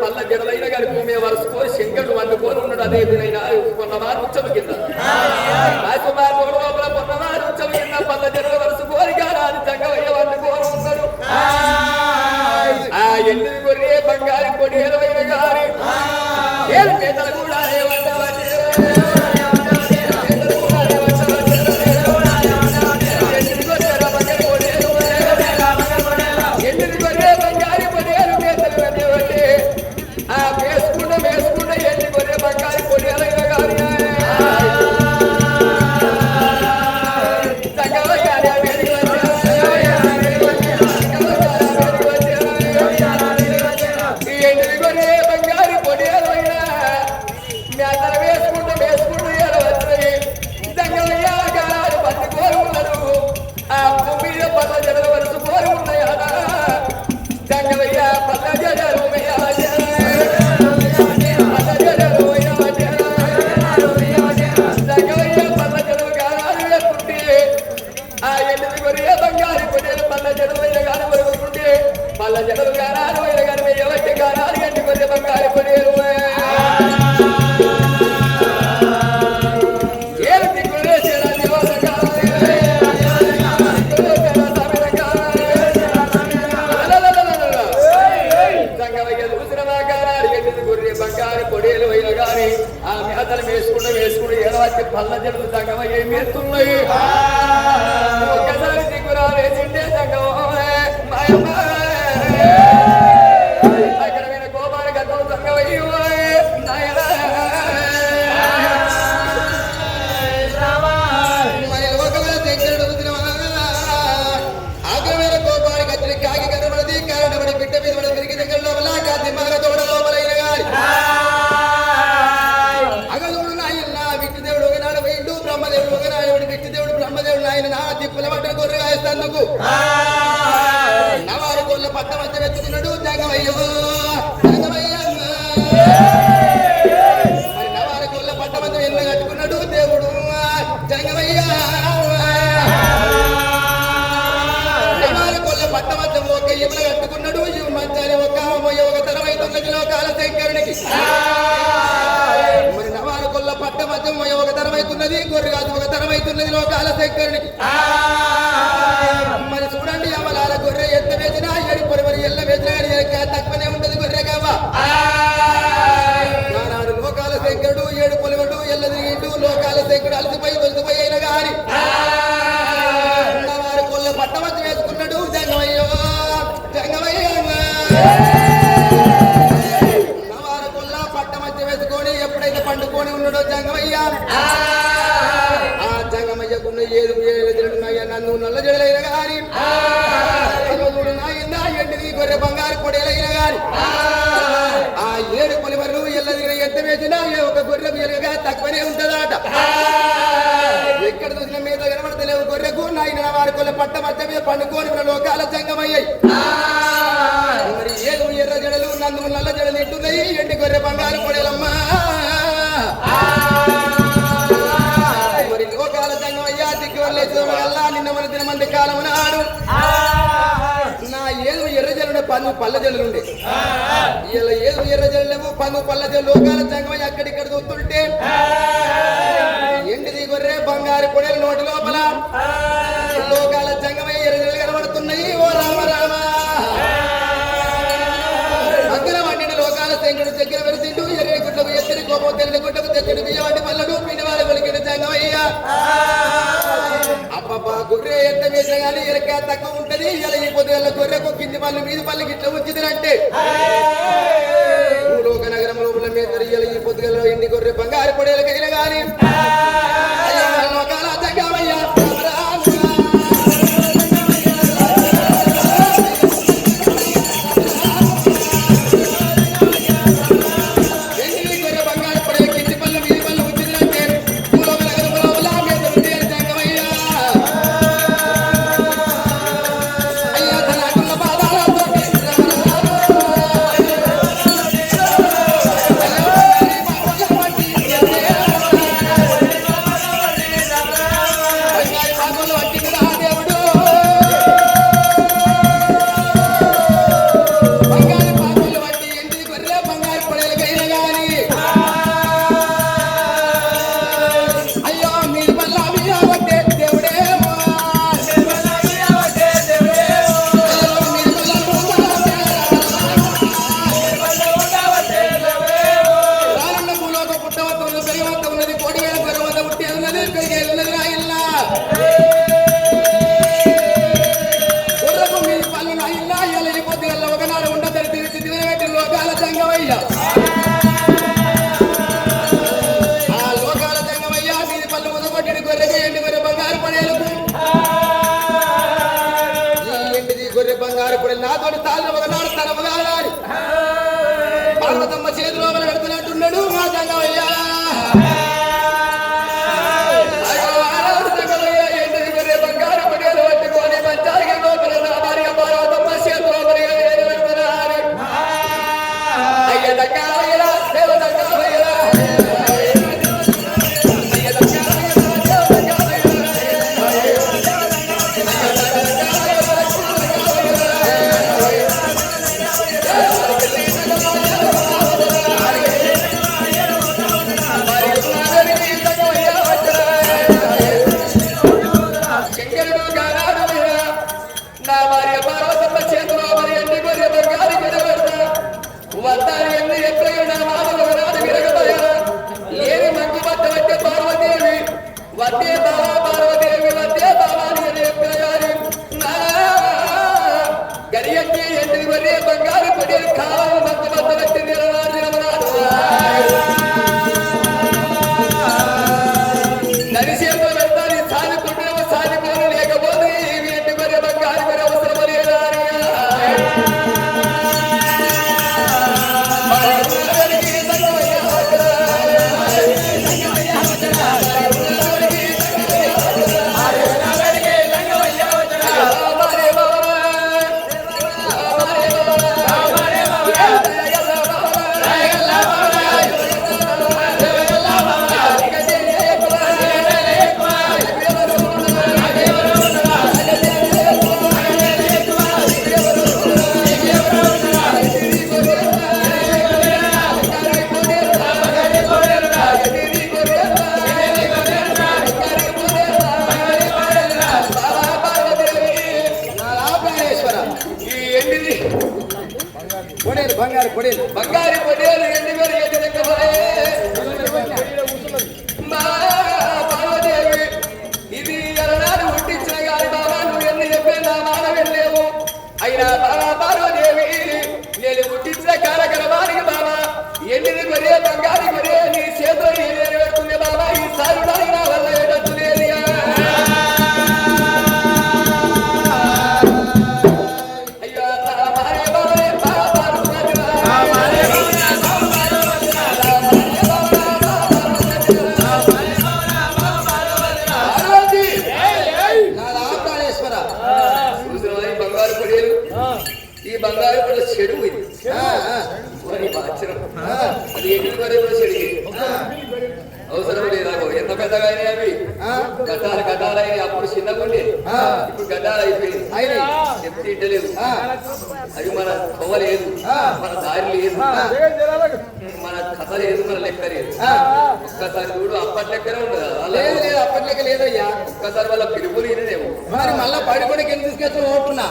పల్ల జడలైన గారి భూమి వరుసకొని శంకరుడు వండుకొని ఉన్నాడు. అదే విధంగా కొన్నవారు ఉచ్చలు కింద కొన్నవారు ఉచ్చలు కింద పల్ల జడల వరుసకొని గారాలు జంగవయ్య వండుకొని ఉన్నాడు. ఆ ఎన్ని కొర్రే బంగారు కొడి ఎలవైన గారి ఏలు పేదలు కూడా వేసుకుంటూ ఏడవచ్చి పల్ల జడులు తగ్గవ ఏమి ఎత్తున్నాయి. ఒక్కసారి దిగురాలే చిండే తగ్గవ అక్కడ మీద కోపాలు గద్దలు తగ్గవయ్యి ఆగ్రమైన కోపాలు గద్దలు కాకి కనబడి కారణపడి బిడ్డ మీద పడి తిరిగి దగ్గర లోపల కాది మగ తోడ లోపలైన గాలి బ్రహ్మదేవుడు ఒకనాడు విష్ణుదేవుడు బ్రహ్మదేవుడు ఆయన నా తిప్పుల పట్టిన గొర్రెగాయేస్తందుకు నవారు గొర్రెల పట్ట మధ్య వెతుకున్నాడు జగమయ్యో మరి నవారు గొర్రెల పట్ట మధ్య ఎన్న కట్టుకున్నాడు దేవుడు జంగమయ్య నవారు గొర్రెల పట్ట మధ్య ఒక ఇవ్వ కట్టుకున్నాడు ఇవి మధ్యాహ్నం ఒక తరమైతున్నది లోకాల శంకరునికి మరి నవారు గొర్రెల పట్ట మధ్య ఒక తరమైతున్నది గొర్రె కాదు ఒక తరమైతున్నది లోకాల శంకరునికి మరి చూడండి అవలాల గొర్రె ఎంత వేసినా ఏడు పొరవరి ఎల్ల వేసినా తక్కువనే ఉంటది గొర్రె కావా నానాడు లోకాల శంకరుడు ఏడు పొలవడు ఎల్ల తిరిగిండు లోకాల శంకరుడు అలసిపోయి తొలిసిపోయి అయిన గాని నవారు గొర్రెల పట్ట మధ్య వేసుకున్నాడు జంగమయ్యో జంగమయ్య నవారు గొర్రెల పట్ట మధ్య వేసుకొని ఎప్పుడైతే పండుకొని ఉన్నాడో జంగమయ్య ఆ జంగమయ్యకున్న ఏడు జడున్నాయా నన్ను నల్ల జడలైన గాని నాయన ఎండిది గొర్రె బంగారు పొడేలైన గాని ఆ ఏడు పొలిమర్లు ఎల్లదిగిన ఎంత వేసినా ఒక గొర్రె ఎలుగగా తక్కువనే ఉంటదాట ఎక్కడ చూసిన మీద కనబడతలేవు గొర్రెకు నాయన వారి కొల్ల పట్ట మధ్య మీద పండుకొని ఉన్న లోకాల జంగమయ్యాయి మరి ఏడు ఎర్ర జడలు నన్ను నల్ల జడలు ఇంటున్నాయి ఎండి గొర్రె బంగారు పొడేలమ్మా మరి లోకాల జంగమయ్యా దిగ్గువల్లా నిన్న మన దినమంది కాలం నాడు నా ఏడు ఎర్ర జల్లుండే పన్ను పల్ల జల్లుండే ఇలా ఏడు ఎర్ర జల్లేవు పన్ను పల్ల జల్లు లోకాల జంగమయ్య అక్కడిక్కడ చూస్తుంటే ఎండిది గొర్రె బంగారు పొడేలు నోటి లోపల లోకాల జంగమయ్య ఎర్ర జల్లు కనబడుతున్నాయి. ఓ రామ రామ అక్కడ వండిన లోకాల శంకరుడు దగ్గర వెళ్తుంటూ ఎర్ర గుడ్లకు ఎత్తడి కోపం తెల్ల గుడ్లకు తెచ్చడి బియ్యవాడి పల్లడు పిండి వాళ్ళ కొలికిన జంగమయ్య అబ్బబ్బా గొర్రె ఎంత వేసినా కానీ ఎరక తక్కువ ఉంటది ఉన్నది ఇలా ఈ పొద్దుగల గొర్రెకు కింది పళ్ళు మీద పళ్ళు గిట్ల వచ్చిందంటే భూలోక నగరం లోపల మీద ఇలా ఈ పొద్దుగల ఇంటి గొర్రె బంగారు పొడేలకైనా గాని లోకాల తగ్గవయ్యా బంగారు పొడి నాతో తాళ్ళు ఒకనాడు తనమగాలి పార్వతమ్మ చేతిలో పెడుతున్నట్టున్నాడు మా జంగమయ్యా బంగారు పొడియలు పట్టుకొని మంచానికి లోపల నా భార్య పార్వతమ్మ చేతిలో పెడుతున్నారు అయ్య దగ్గర దేవ దగ్గర బంగారు పడి కావాలి మధ్య మధ్య నరిసేపు పెడతాను సానుకుంటే సానుకోను లేకపోతే ఏంటి మరి బంగారు మరి అవసరం బంగారు పొడేలు బంగారు పొడేలు ఎండి మరి పార్వదేవి ఇది ఎలనాడు పుట్టించిన గారి బాబా నువ్వు ఎన్ని చెప్పే నా మాట వెళ్ళలేవు అయినా బాబా పార్వదేవి నేను పుట్టించిన కాలకరమానికి బాబా ఎండిది కొరే బంగారు కొరే నీ చేతిలో నెరవేరుతుంది బాబా ఈ సారి నా వల్ల ఏడొచ్చు లేదు ఈ బంగారు కూడా చెడు అది ఎన్ని కూడా చెడు అవసరం లేదా ఎంత పెద్దగా అయినాయి అవి గడ్డాలైన అప్పుడు చిన్నగుండే ఇప్పుడు గడ్డాలు అయిపోయింది చెప్తే ఇంటలేదు అది మన కొవ్వ లేదు మన దారి లేదు మన కథ లేదు మన లెక్క లేదు ఒక్కసారి చూడు అప్పటి లెక్కనే ఉండదు లేదు లేదు అప్పటి లెక్క లేదయ్యా ఒక్కసారి వాళ్ళ పిలుపులు వినేమో మరి మళ్ళా పడి కూడా కింద తీసుకెళ్ళి ఓటున్నా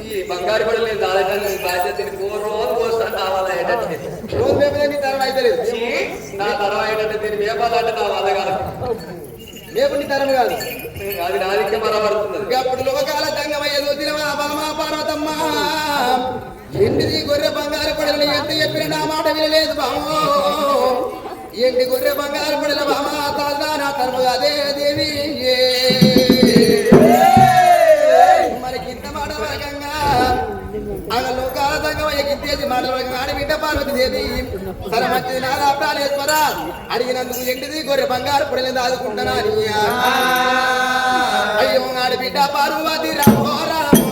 ఈ బంగారు పడలు నేను దాదాపు బాధ్యతని రోజు పోస్తాను కావాలా రోజు మేపడానికి తరం అయితే లేదు నా తరం ఏంటంటే దీన్ని మేపాలంటే నా వల్ల కాదు దేవుని తరం కాదు అది నాదికే బలపడుతున్నది. అప్పుడు లోకాల దంగమయ్య దోతినవా బామా పార్వతమ్మ ఎండిది గొర్రె బంగారు పడలు ఎంత చెప్పిన నా మాట వినలేదు బామో ఎండి గొర్రె బంగారు పడల బామా తాదా నా తరము అదే దేవి మనకి ఇంత మాట రకంగా ఆగ లోకాల దంగమయ్య గిత్తేసి మాటలు ఆడబిడ్డ పార్వతి దేవి తన మంచిది నాదా ప్రాణేశ్వర అడిగినందుకు ఎండిది గొర్రె బంగారు పడలు దాదుకుంటున్నా అయ్యో ఆడబిడ్డ పార్వతి రామో రామ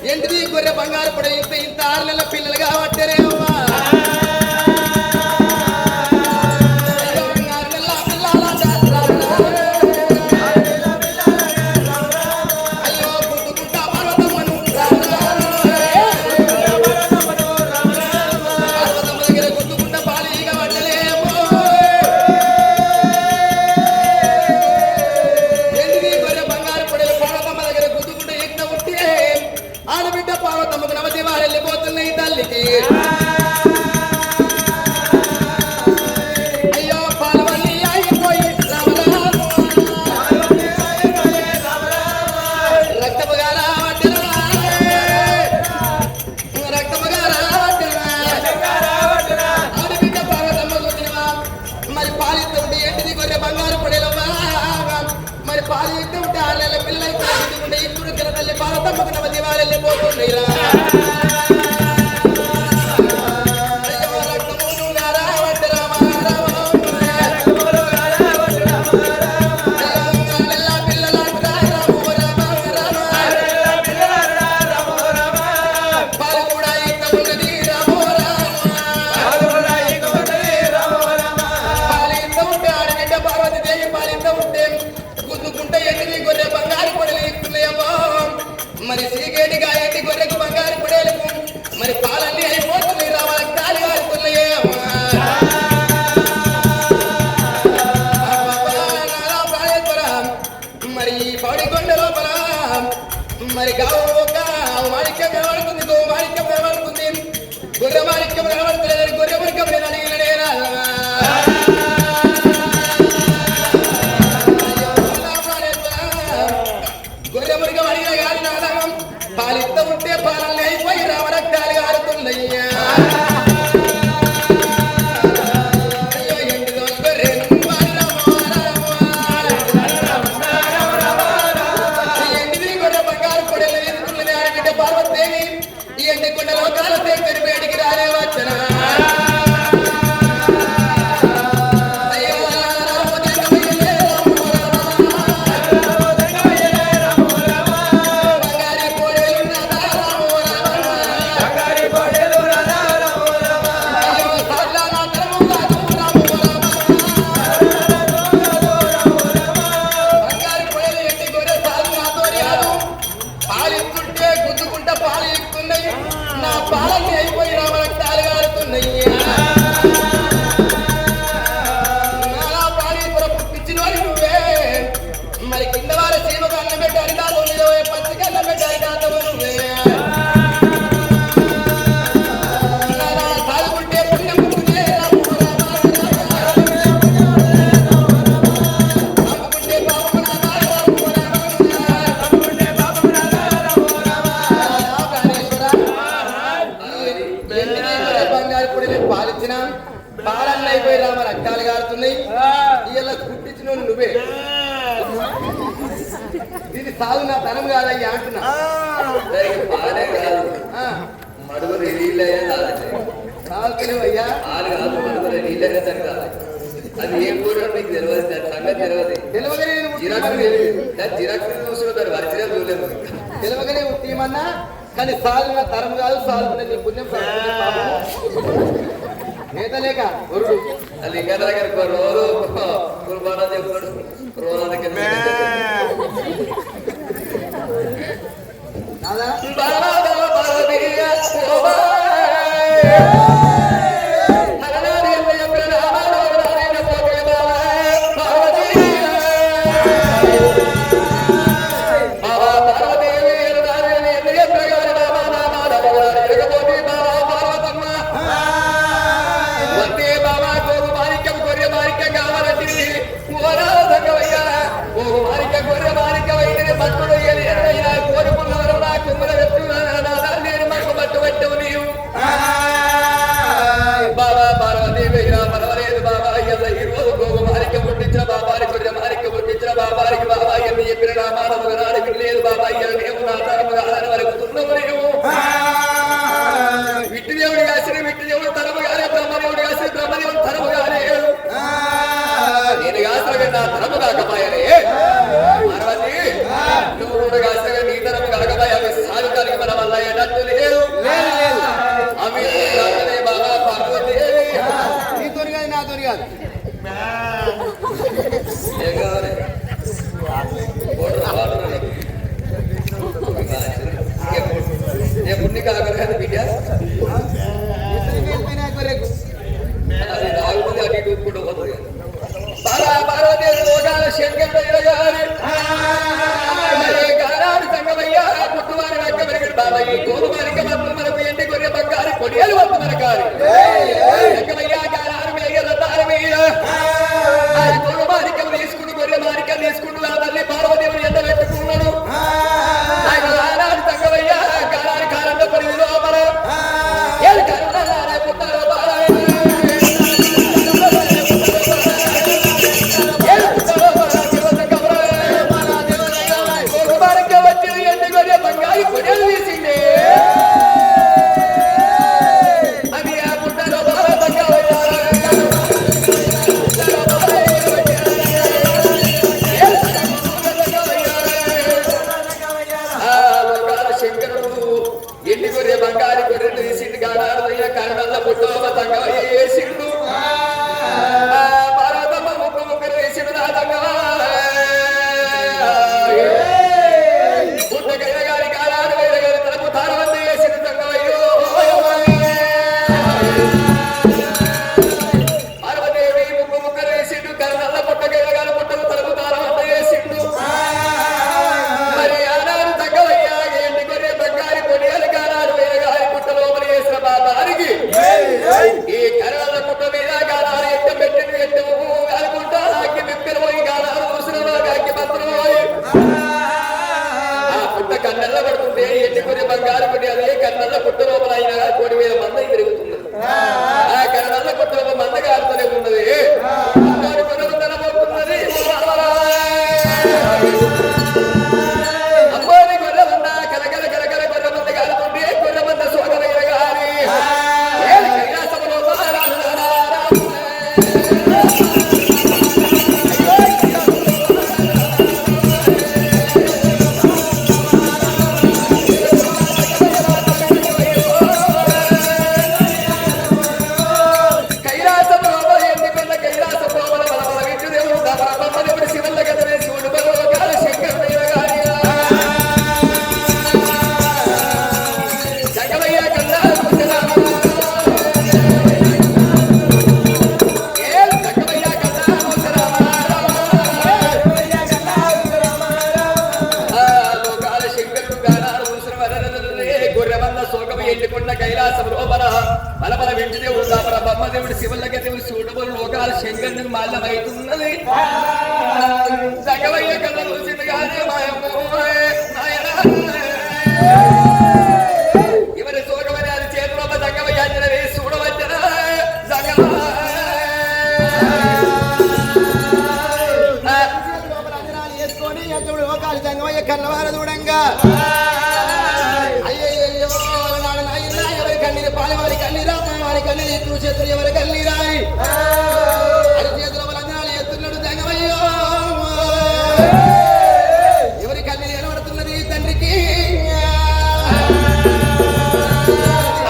ఎంటిది గొర్రె బంగారు పడ ఇంత 6 నెలల పిల్లలు కాబట్టేనే అమ్మా మరి సీగేటి గాయటి గొర్రెకు బంగారు పొడేలకు మరి పాలన్నీ అయిపోతుంది రావాలి కాలి గారుతున్నాయే మరి పౌడికొండ లోపల మరి మాణిక్యం కనబడుతుంది గో మాణిక్యం కనబడుతుంది గొర్రె మాణిక్యం కనబడుతుంది గొర్రె మురికం నేను అడిగినడేనా గొర్రె మురికం అడిగిన గారి నాదం పాలిద్ద ఉంటే పాలన్నీ అయిపోయి రామరక్తాలు గారుతున్నాయ్యా పాలి అయిపోయినా పాలన్నీ అయిపోయినా మరి రక్తాలు కారుతున్నాయి ఇలా కుట్టించిన నువ్వే దీన్ని సాగు నా తరం కాదయ్యా అంటున్నా బాగానే కాదు మడుగురు నీళ్ళయ్యా కాదండి సాగుతున్నావయ్యా ఆరు కాదు మడుగురు నీళ్ళనే సరి కాదు అది ఏం కూడా మీకు తెలియదు దాని సంగతి తెలియగానే జిరాక్స్ చూసుకుంటారు వరిచినా చూడలేము తెలియగానే తీయమన్నా కానీ సాగున తరం కాదు సాగుతున్న నీ పుణ్యం లేక వరుడు అది ఇంకా దగ్గర రోజు కుర్బానా చెప్తాడు రోజు నాదా విట్టుదేవుడు కాసిన విట్టుదేవుడు తరము కాలే బ్రహ్మదేవుడు కాసిన బ్రహ్మదేవుడు తరము కాలే నేను కాసిన నా తరము కాకపోయానే పార్వతి నువ్వు కూడా కాసిన నీ తరము కాకపోయా అవి సాగుతానికి మన వల్ల ఏటట్టు లేదు అవి బాబా పార్వతి నీతో కాదు నాతో కాదు పుణ్య కాదు బిడ్డ అది రాగుతుంది అటు ఇటు ఊపుకుంటూ పోతుంది పార్వతీ లోకాల శంకరుడు గానాడు సంగమయ్య పుట్టువారి రక్క వెనకడు బాబాయి గోధుమానిక వద్దు మనకు ఎండి కొరియ బంగారు కొడియాలు వద్దు మనకారు సంగమయ్య గానాడు మీద రతారు మీద గోధుమానికం తీసుకుని కొరియ మానికం తీసుకుంటూ ఆ తల్లి పార్వదేవుని ఎండ పెట్టుకున్నాడు గానాడు సంగమయ్య గానాడు కాలంలో పరిధిలో మన పుట్టారు బంగారు కొడియాలు తీసిండే అది ఆ పుట్టారు శంకరుడు ఎన్ని కొరే బంగారు కొర్రెలు తీసిండు కాడారయ్య కన్నల్ల పుట్టోమ తంగ వేసిండు పార్వతమ్మ ముక్కు ముక్కలు వేసిండు నా తంగవా పుట్టకైన గారి కాడారు వేరే గారి తరపు తారవంతి వేసిండు తంగవయ్యో పార్వదేవి ముక్కు ముక్కలు వేసిండు కన్నల్ల పుట్టకైన గారి పుట్టకు తరపు తారవంతి వేసిండు మరి ఆనాడు తంగవయ్యా ఎండి కొరే బంగారు కొడియాలు కాడారు వేరే గారి పుట్ట లోపల వేసిన బాబారికి ఈ కర్రల పుట్ట మీద గాడారు ఎక్క పెట్టిన ఎట్టము అనుకుంటా అగ్గి విప్పెలు పోయి గాడారు ముసురులో అగ్గి పత్రం పోయి ఆ పుట్ట కన్నెల్ల పడుతుంటే ఎండి కొరే బంగారు కొడి అదే కన్నెల్ల పుట్ట లోపల అయినా కోడి వేల మంద తిరుగుతున్నది ఆ కన్నెల్ల పుట్ట లోపల మంద కారుతూనే ఉన్నది కొనవుతున్నది అమ్మాయి గొర్రెమంద కలకల కలకల గొర్రెమంద కాలుతుంటే గొర్రెమంద సోదరైన గారి కైలాసములో ఎండుకున్న కైలాసం లోపల బలబల వెంటదేవుడు దాపర బ్రహ్మదేవుడు శివులకి దేవుడు చూడబోలు లోకాల శంకరునికి మాల్యమవుతున్నది సగవయ్య కళ్ళ చూసింది కానీ ఎవరి సోగమని అది చేతిలో సగవయ్య వేసి చూడవచ్చిన సగ కన్నీ ఎత్తు చేతులు ఎవరి కల్లి రాయి అరి చేతుల వలంజనాలు ఎత్తున్నాడు జంగమయ్యో ఎవరి కన్నీ నిలబడుతున్నది తండ్రికి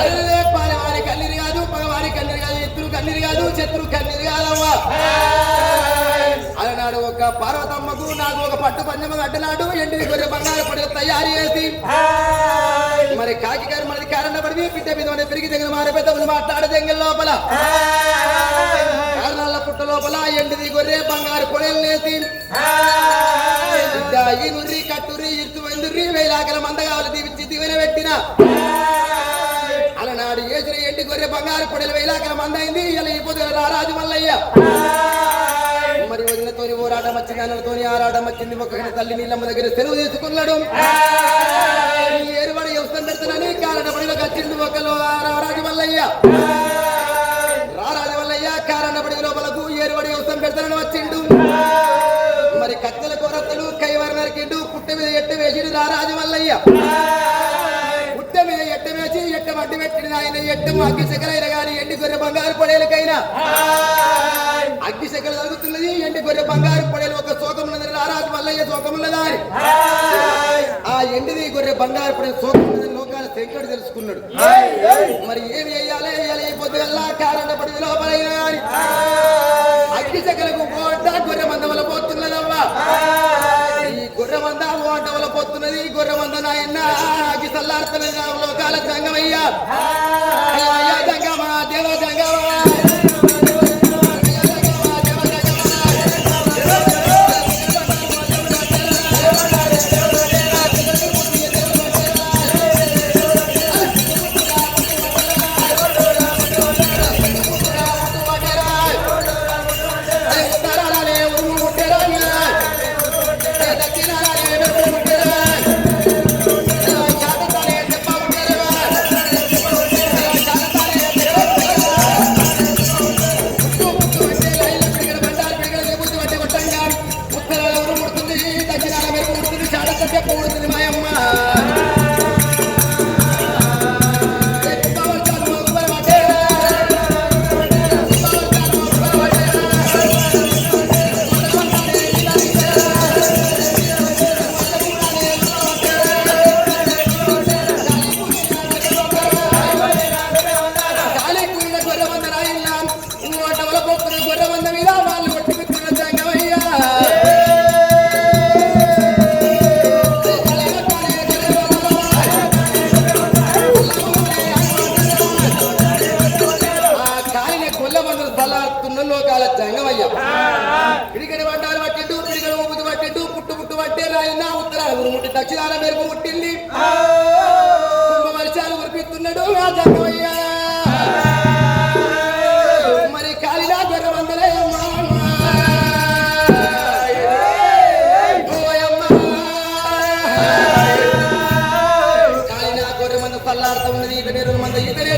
అరే పాలవారి కన్నీరు కాదు పగవారి కన్నీరు కాదు ఎత్తులు కన్నీరు కాదు శత్రు కన్నీరు కాదవ్వా అలనాడు ఒక పార్వతమ్మకు నాకు ఒక పట్టు పంచమ కట్టనాడు ఎండిని గొర్రె బంగారు పడిన తయారు చేసి మరి కాకి గారు మనది కారణ పడి పిట్ట మీద పెరిగి దగ్గర మారే పెద్ద మాట్లాడే జంగల్ లోపల కారణాల పుట్ట లోపల ఎండిది గొర్రె బంగారు పొడలు నేసి ఈ నుర్రి కట్టుర్రి ఇర్తు వెందుర్రి వేలాకల మందగాలు దీవించి దివెన పెట్టిన అలనాడు ఏసిన ఎండి గొర్రె బంగారు పొడలు వేలాకల మందైంది ఇలా ఈ పొద్దు రారాజు మల్లయ్య మరి వదినతోని ఓరాటం వచ్చింది అన్నతోని ఆరాటం వచ్చింది ఒక తల్లి నీళ్ళమ్మ దగ్గర సెలవు తీసుకున్నాడు ఏరువాడు వ్యవస్థ పెడుతున్నాని కారణపడిలో వచ్చింది ఒకరు రారాజు మల్లయ్య రారాజు మల్లయ్య కారణపడి లోపలకు ఏరువాడు వ్యవస్థ పెడతానని వచ్చిండు మరి కత్తెల కొరతలు కైవర్నరికిండు పుట్ట మీద ఎట్ట వేసిడు రారాజు మల్లయ్య పుట్ట మీద ఎట్ట వేసి ఎట్ట మట్టి పెట్టిన ఆయన ఎట్ట అగ్గి శకలైన గాని ఎండి గొర్రె బంగారు పొడేలకైనా అగ్గి శకలు జరుగుతున్నది ఎండి గొర్రె బంగారు పొడేలు ఒక శోకం ఉన్నది రారాజు మల్లయ్య శోకం ఉన్నదాని ఆ ఎండిది గొర్రె బంగారు పొడేలు శోకం ఉన్నది లోకాల శంకరుడు తెలుసుకున్నాడు మరి ఏమి వేయాలి పొద్దుగల్లా కారణపడి లోపలైన గాని అగ్గి శకలకు ఓట గొర్రె మంద వల్ల పోతున్నదవ్వా ఈ గొర్రె మంద ఓట వల్ల పోతున్నది గొర్రె మంద నాయన అగ్గి సల్లాడుతున్నది లోకాల జంగమయ్యా జంగమా దేవ జంగమా లోకాల జంగమయ్య ఇడికడి వండాలు పట్టిండు పిడికడు ఊపుతు పట్టిండు పుట్టు పట్టే రాయన్న ఉత్తరాల ఉరుముట్టి దక్షిణాల మెరుపు ముట్టింది వర్షాలు కురిపిస్తున్నాడు ఆ జంగమయ్య మరి కాలినా గొర్రె వందలే కాలినా గొర్రె మంద పల్లాడుతూ ఉన్నది ఇతర మంద ఇతర